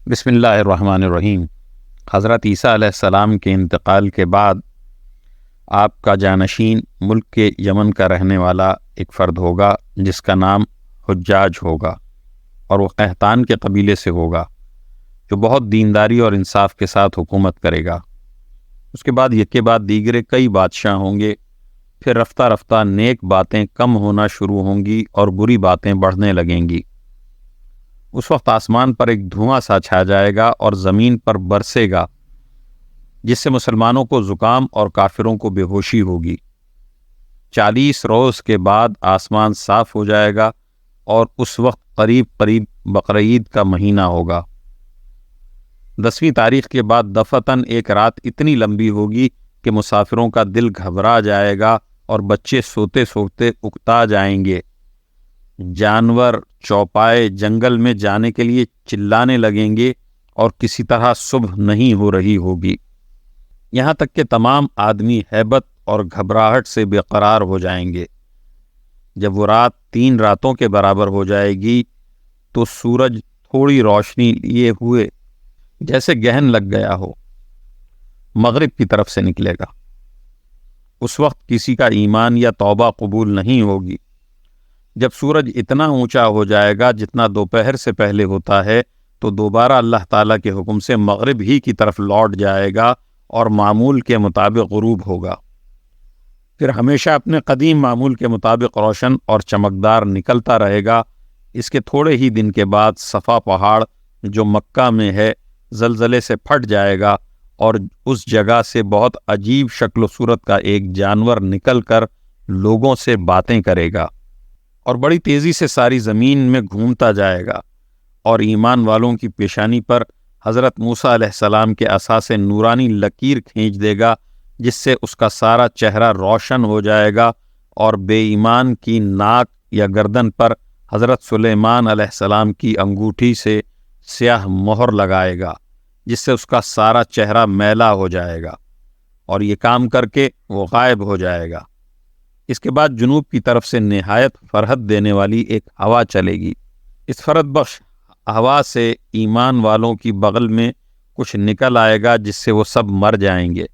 بسم اللہ الرحمن الرحیم۔ حضرت عیسیٰ علیہ السلام کے انتقال کے بعد آپ کا جانشین ملک کے یمن کا رہنے والا ایک فرد ہوگا جس کا نام حجاج ہوگا، اور وہ قحطان کے قبیلے سے ہوگا جو بہت دینداری اور انصاف کے ساتھ حکومت کرے گا۔ اس کے بعد یک کے بعد دیگرے کئی بادشاہ ہوں گے، پھر رفتہ رفتہ نیک باتیں کم ہونا شروع ہوں گی اور بری باتیں بڑھنے لگیں گی۔ اس وقت آسمان پر ایک دھواں سا چھا جائے گا اور زمین پر برسے گا، جس سے مسلمانوں کو زکام اور کافروں کو بے ہوشی ہوگی۔ 40 روز کے بعد آسمان صاف ہو جائے گا اور اس وقت قریب قریب بقرعید کا مہینہ ہوگا۔ 10ویں تاریخ کے بعد دفتن ایک رات اتنی لمبی ہوگی کہ مسافروں کا دل گھبرا جائے گا اور بچے سوتے سوتے اکتا جائیں گے۔ جانور چوپائے جنگل میں جانے کے لیے چلانے لگیں گے اور کسی طرح صبح نہیں ہو رہی ہوگی، یہاں تک کہ تمام آدمی ہیبت اور گھبراہٹ سے بے قرار ہو جائیں گے۔ جب وہ رات 3 راتوں کے برابر ہو جائے گی تو سورج تھوڑی روشنی لیے ہوئے جیسے گہن لگ گیا ہو مغرب کی طرف سے نکلے گا۔ اس وقت کسی کا ایمان یا توبہ قبول نہیں ہوگی۔ جب سورج اتنا اونچا ہو جائے گا جتنا دوپہر سے پہلے ہوتا ہے تو دوبارہ اللہ تعالیٰ کے حکم سے مغرب ہی کی طرف لوٹ جائے گا اور معمول کے مطابق غروب ہوگا، پھر ہمیشہ اپنے قدیم معمول کے مطابق روشن اور چمکدار نکلتا رہے گا۔ اس کے تھوڑے ہی دن کے بعد صفا پہاڑ جو مکہ میں ہے زلزلے سے پھٹ جائے گا اور اس جگہ سے بہت عجیب شکل و صورت کا ایک جانور نکل کر لوگوں سے باتیں کرے گا اور بڑی تیزی سے ساری زمین میں گھومتا جائے گا، اور ایمان والوں کی پیشانی پر حضرت موسیٰ علیہ السلام کے عصا سے نورانی لکیر کھینچ دے گا، جس سے اس کا سارا چہرہ روشن ہو جائے گا، اور بے ایمان کی ناک یا گردن پر حضرت سلیمان علیہ السلام کی انگوٹھی سے سیاہ مہر لگائے گا، جس سے اس کا سارا چہرہ میلا ہو جائے گا، اور یہ کام کر کے وہ غائب ہو جائے گا۔ اس کے بعد جنوب کی طرف سے نہایت فرحت دینے والی ایک ہوا چلے گی۔ اس فرحت بخش ہوا سے ایمان والوں کی بغل میں کچھ نکل آئے گا جس سے وہ سب مر جائیں گے۔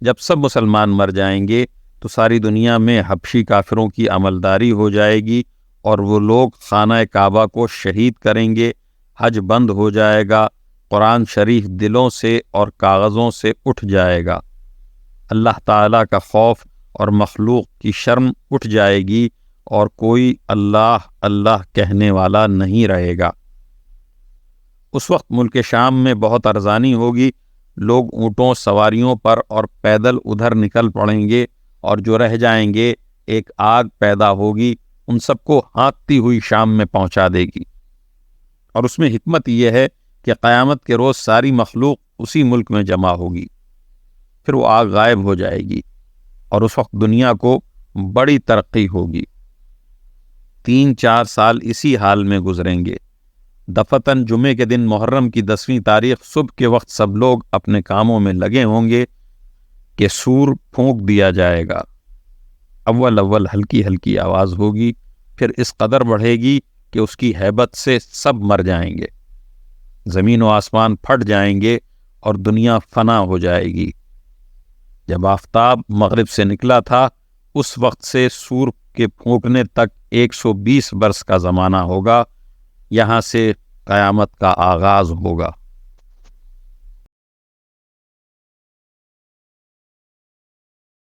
جب سب مسلمان مر جائیں گے تو ساری دنیا میں حبشی کافروں کی عملداری ہو جائے گی اور وہ لوگ خانہ کعبہ کو شہید کریں گے، حج بند ہو جائے گا، قرآن شریف دلوں سے اور کاغذوں سے اٹھ جائے گا، اللہ تعالیٰ کا خوف اور مخلوق کی شرم اٹھ جائے گی، اور کوئی اللہ اللہ کہنے والا نہیں رہے گا۔ اس وقت ملک شام میں بہت ارزانی ہوگی، لوگ اونٹوں سواریوں پر اور پیدل ادھر نکل پڑیں گے، اور جو رہ جائیں گے ایک آگ پیدا ہوگی، ان سب کو ہانکتی ہوئی شام میں پہنچا دے گی۔ اور اس میں حکمت یہ ہے کہ قیامت کے روز ساری مخلوق اسی ملک میں جمع ہوگی، پھر وہ آگ غائب ہو جائے گی، اور اس وقت دنیا کو بڑی ترقی ہوگی۔ 3-4 سال اسی حال میں گزریں گے۔ دفتن جمعے کے دن محرم کی 10ویں تاریخ صبح کے وقت سب لوگ اپنے کاموں میں لگے ہوں گے کہ سور پھونک دیا جائے گا۔ اول ہلکی ہلکی آواز ہوگی، پھر اس قدر بڑھے گی کہ اس کی ہیبت سے سب مر جائیں گے، زمین و آسمان پھٹ جائیں گے اور دنیا فنا ہو جائے گی۔ جب آفتاب مغرب سے نکلا تھا اس وقت سے سور کے پھونکنے تک 120 برس کا زمانہ ہوگا، یہاں سے قیامت کا آغاز ہوگا۔